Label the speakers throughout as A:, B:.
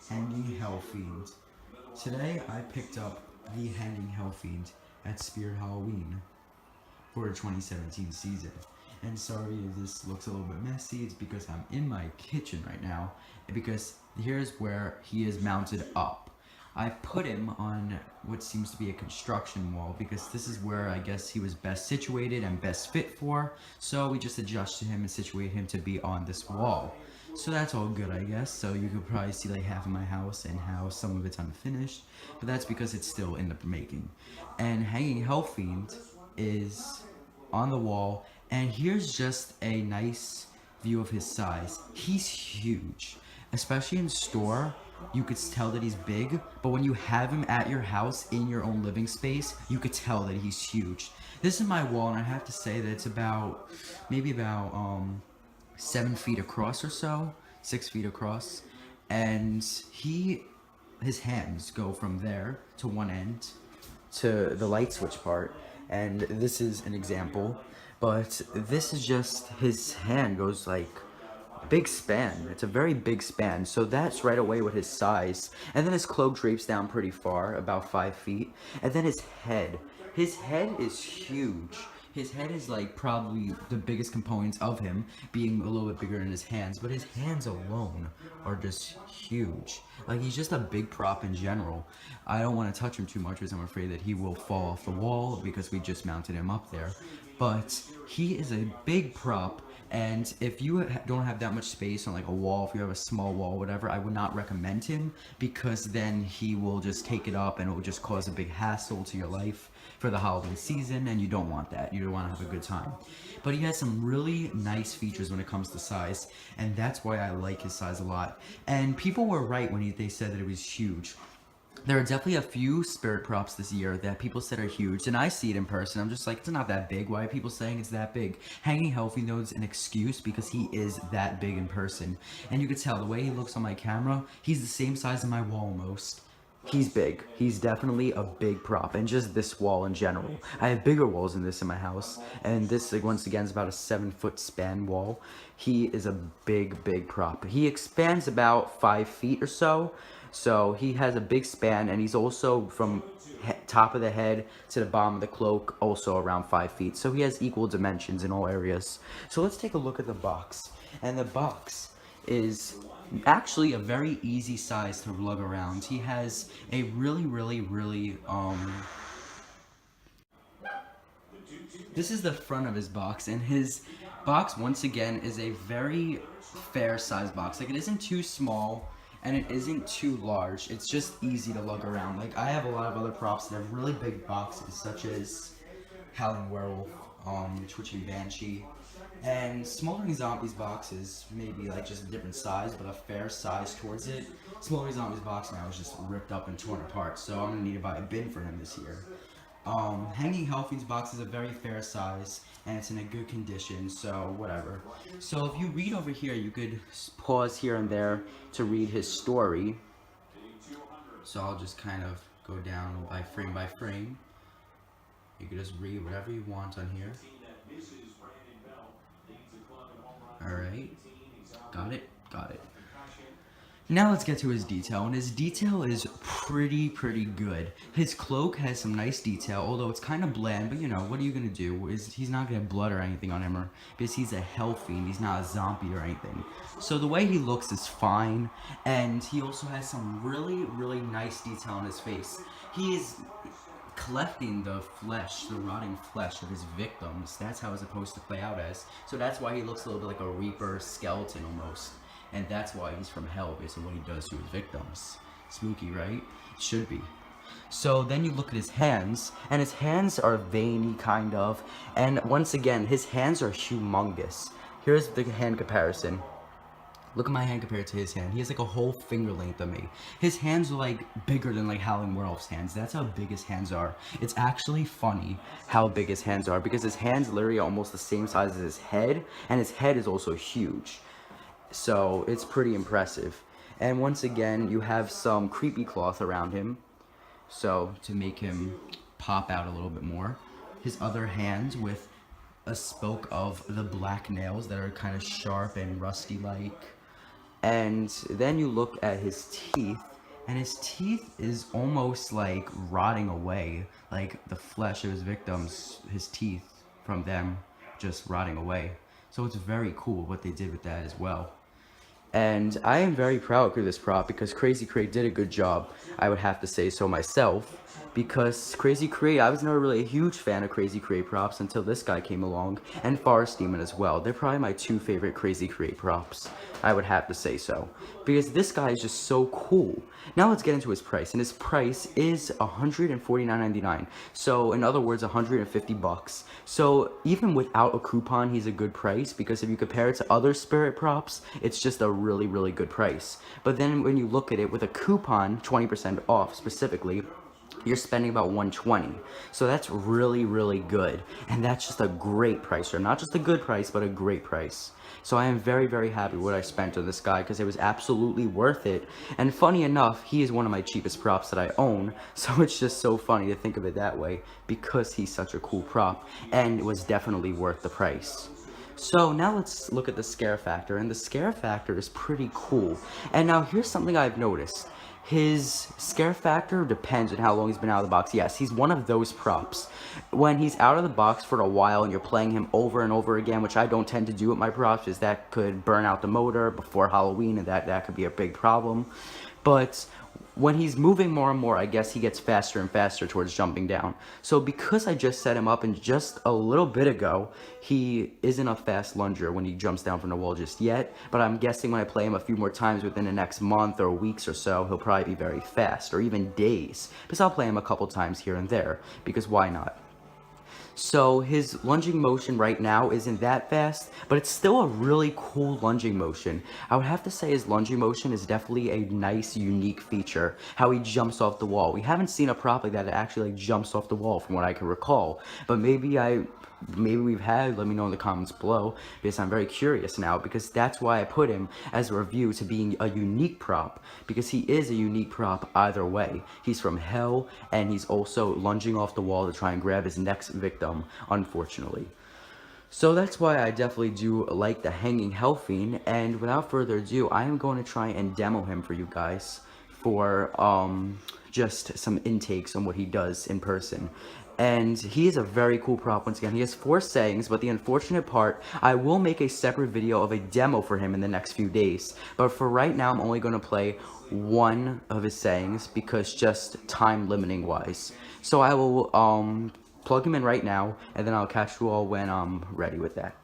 A: Hanging Hell Fiend. Today I picked up the Hanging Hell Fiend at Spirit Halloween for the 2017 season. And sorry if this looks a little bit messy, it's because I'm in my kitchen right now, because here's where he is mounted up. I put him on what seems to be a construction wall because this is where I guess he was best situated and best fit for, so we just adjusted him and situated him to be on this wall. So that's all good, I guess. So you could probably see like half of my house and how some of it's unfinished, but that's because it's still in the making. And Hanging Hell Fiend is on the wall, and here's just a nice view of his size. He's huge, especially in store. You could tell that he's big, but when you have him at your house in your own living space, you could tell that he's huge. This is my wall, and I have to say that it's about maybe about 7 feet across or so, 6 feet across, and his hands go from there to one end to the light switch part, and this is an example, but this is just his hand goes like big span. It's a very big span, so that's right away with his size. And then his cloak drapes down pretty far, about 5 feet, and then his head is huge. His head is like probably the biggest components of him, being a little bit bigger than his hands, but his hands alone are just huge. Like, he's just a big prop in general. I don't want to touch him too much because I'm afraid that he will fall off the wall because we just mounted him up there. But he is a big prop, and if you don't have that much space on like a wall, if you have a small wall, whatever, I would not recommend him, because then he will just take it up and it will just cause a big hassle to your life for the Halloween season, and you don't want that. You want to have a good time. But he has some really nice features when it comes to size, and that's why I like his size a lot. And people were right when they said that it was huge. There are definitely a few spirit props this year that people said are huge, and I see it in person. I'm just like, it's not that big. Why are people saying it's that big? Hanging Hell Fiend, though, is an excuse because he is that big in person. And you can tell the way he looks on my camera, he's the same size as my wall almost. He's big. He's definitely a big prop, and just this wall in general. I have bigger walls than this in my house, and this, like, once again, is about a 7-foot span wall. He is a big, big prop. He expands about 5 feet or so. So he has a big span, and he's also from top of the head to the bottom of the cloak, also around 5 feet. So he has equal dimensions in all areas. So let's take a look at the box. And the box is actually a very easy size to lug around. He has a really, this is the front of his box, and his box, once again, is a very fair size box. Like, it isn't too small, and it isn't too large. It's just easy to lug around. Like, I have a lot of other props that have really big boxes, such as Howling Werewolf, Twitching Banshee, and Smoldering Zombies boxes, maybe like just a different size, but a fair size towards it. Smoldering Zombies box now is just ripped up and torn apart, so I'm gonna need to buy a bin for him this year. Hanging Hell Fiend's box is a very fair size, and it's in a good condition, so whatever. So if you read over here, you could pause here and there to read his story. So I'll just kind of go down by frame. You could just read whatever you want on here. Alright, got it. Now let's get to his detail, and his detail is pretty good. His cloak has some nice detail, although it's kind of bland, but you know, what are you gonna do? He's not gonna have blood or anything on him, because he's a Hell Fiend, he's not a zombie or anything. So the way he looks is fine, and he also has some really nice detail on his face. He is collecting the flesh, the rotting flesh of his victims. That's how it's supposed to play out as. So that's why he looks a little bit like a Reaper skeleton almost. And that's why he's from hell, based on what he does to his victims. Spooky, right? Should be. So then you look at his hands, and his hands are veiny, kind of. And once again, his hands are humongous. Here's the hand comparison. Look at my hand compared to his hand. He has like a whole finger length of me. His hands are like bigger than like Howling Werewolf's hands. That's how big his hands are. It's actually funny how big his hands are, because his hands literally are almost the same size as his head, and his head is also huge. So it's pretty impressive. And once again, you have some creepy cloth around him, so to make him pop out a little bit more. His other hand with a spoke of the black nails that are kind of sharp and rusty like. And then you look at his teeth, and his teeth is almost like rotting away, like the flesh of his victims, his teeth from them just rotting away. So it's very cool what they did with that as well. And I am very proud of this prop because Crazy Crate did a good job. I would have to say so myself. Because Crazy Crate, I was never really a huge fan of Crazy Crate props until this guy came along. And Forest Demon as well. They're probably my two favorite Crazy Crate props. I would have to say so. Because this guy is just so cool. Now let's get into his price. And his price is $149.99. So in other words, 150 bucks. So even without a coupon, he's a good price. Because if you compare it to other spirit props, it's just a really, really good price. But then when you look at it with a coupon, 20% off specifically, you're spending about $120. So that's really, really good. And that's just a great price. Or not just a good price, but a great price. So I am very, very happy with what I spent on this guy because it was absolutely worth it. And funny enough, he is one of my cheapest props that I own. So it's just so funny to think of it that way because he's such a cool prop. And it was definitely worth the price. So now let's look at the scare factor, and the scare factor is pretty cool. And now here's something I've noticed. His scare factor depends on how long he's been out of the box. Yes, he's one of those props. When he's out of the box for a while and you're playing him over and over again, which I don't tend to do with my props, is that could burn out the motor before Halloween, and that could be a big problem. But when he's moving more and more, I guess he gets faster and faster towards jumping down. So because I just set him up and just a little bit ago, he isn't a fast lunger when he jumps down from the wall just yet. But I'm guessing when I play him a few more times within the next month or weeks or so, he'll probably be very fast, or even days. Because I'll play him a couple times here and there, because why not? So his lunging motion right now isn't that fast, but it's still a really cool lunging motion. I would have to say his lunging motion is definitely a nice, unique feature. How he jumps off the wall. We haven't seen a prop like that actually jumps off the wall from what I can recall. But maybe we've had, let me know in the comments below, because I'm very curious now, because that's why I put him as a review to being a unique prop, because he is a unique prop either way. He's from hell, and he's also lunging off the wall to try and grab his next victim, unfortunately. So that's why I definitely do like the Hanging Hell Fiend, and without further ado, I am going to try and demo him for you guys for just some intakes on what he does in person. And he is a very cool prop. Once again, he has 4 sayings, but the unfortunate part, I will make a separate video of a demo for him in the next few days. But for right now, I'm only going to play one of his sayings because just time limiting wise. So I will plug him in right now, and then I'll catch you all when I'm ready with that.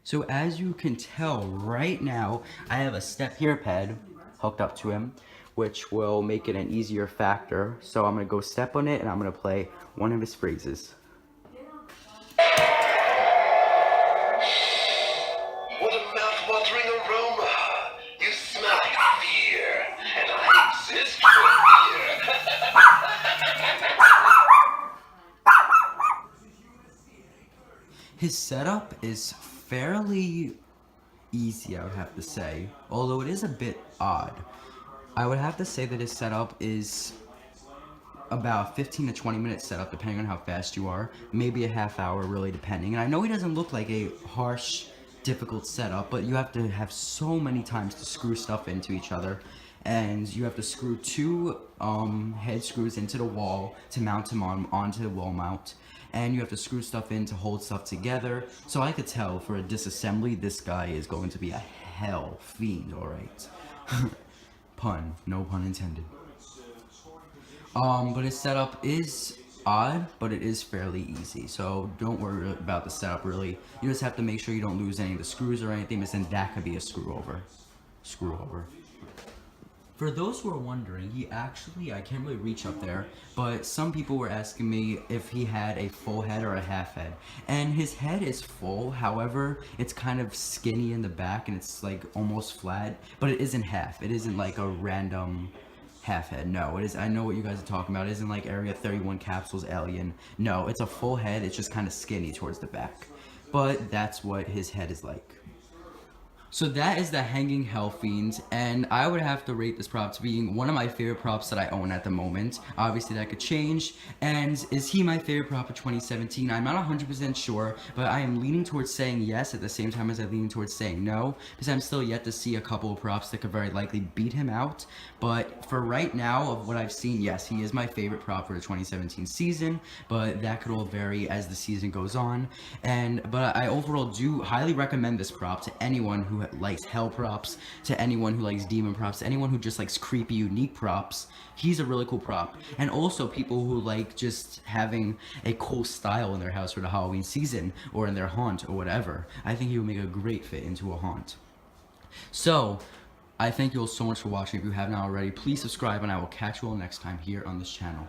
A: So as you can tell right now, I have a step here pad hooked up to him, which will make it an easier factor. So I'm going to go step on it, and I'm going to play one of his phrases.
B: What a mouth-watering aroma! You smell like fear, and I exist for fear.
A: His setup is fairly easy, I would have to say, although it is a bit odd. I would have to say that his setup is about 15 to 20 minute setup, depending on how fast you are. Maybe a half hour, really depending. And I know he doesn't look like a harsh, difficult setup, but you have to have so many times to screw stuff into each other. And you have to screw 2 head screws into the wall to mount him onto the wall mount. And you have to screw stuff in to hold stuff together. So I could tell for a disassembly, this guy is going to be a hell fiend, alright. Pun, no pun intended. But his setup is odd, but it is fairly easy. So don't worry about the setup really. You just have to make sure you don't lose any of the screws or anything, because then that could be a screw over. For those who are wondering, he actually, I can't really reach up there, but some people were asking me if he had a full head or a half head. And his head is full, however, it's kind of skinny in the back and it's like almost flat, but it isn't half. It isn't like a random half head. No, it is. I know what you guys are talking about. It isn't like Area 31 Capsule's Alien. No, it's a full head. It's just kind of skinny towards the back. But that's what his head is like. So that is the Hanging Hell Fiend, and I would have to rate this prop to being one of my favorite props that I own at the moment. Obviously that could change, and is he my favorite prop of 2017? I'm not 100% sure, but I am leaning towards saying yes at the same time as I'm leaning towards saying no, because I'm still yet to see a couple of props that could very likely beat him out. But for right now, of what I've seen, yes, he is my favorite prop for the 2017 season, but that could all vary as the season goes on. But I overall do highly recommend this prop to anyone who likes hell props, to anyone who likes demon props, to anyone who just likes creepy, unique props. He's a really cool prop. And also people who like just having a cool style in their house for the Halloween season, or in their haunt, or whatever. I think he would make a great fit into a haunt. So, I thank you all so much for watching. If you have not already, please subscribe, and I will catch you all next time here on this channel.